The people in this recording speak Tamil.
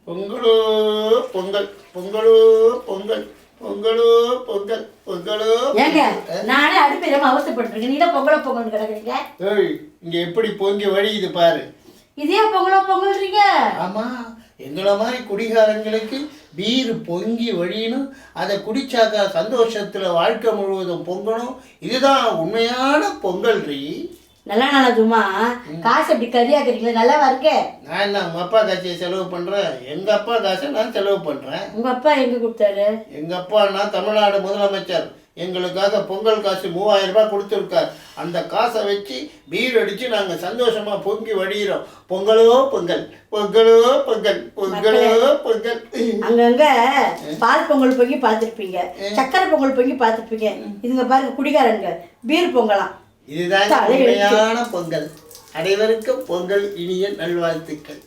பொங்கலோ பொங்கல் பொங்கலோ பொங்கல் பொங்கலோ பொங்கல் பொங்கலோ. ஏங்க நானே அடுப்பில்லாம அவசரப்பட்டிருக்கேன், நீ தான் பொங்கலோ பொங்கல்னு கிடக்குறீங்க. ஏய் இங்க எப்படி பொங்கி வழியுது பாரு. இதே பொங்கலோ பொங்கல்றீங்க? ஆமா, எங்களை மாதிரி குடிகாரங்களுக்கு பீர் பொங்கி வழியணும், அதை குடிச்சாக்கா சந்தோஷத்துல வாழ்க்கை முழுவதும் பொங்கணும். இதுதான் உண்மையான பொங்கல் ரீ. நல்லா சும்மா காசு எப்படி கறியாக்குறீங்களா? நல்லாவா இருக்கே. நான் என்ன உங்க அப்பா காசையை செலவு பண்றேன்? எங்க அப்பா காசை நான் செலவு பண்றேன். உங்க அப்பா எங்க கொடுத்தாரு? எங்க அப்பா நான் தமிழ்நாடு முதலமைச்சர், எங்களுக்காக பொங்கல் காசு 3000 ரூபாய் கொடுத்துருக்கார். அந்த காசை வச்சு பீர் அடிச்சு நாங்க சந்தோஷமா பொங்கி வடிகிறோம். பொங்கலோ பொங்கல் பொங்கலோ பொங்கல் பொங்கலோ பொங்கல். அங்கங்க பால் பொங்கல் பொங்கி பார்த்துருப்பீங்க, சக்கரை பொங்கல் பொங்கி பார்த்துருப்பீங்க. இதுங்க பாருங்க குடிகாரங்க பீர் பொங்கலாம். இதுதான் உண்மையான பொங்கல். அனைவருக்கும் பொங்கல் இனிய நல்வாழ்த்துக்கள்.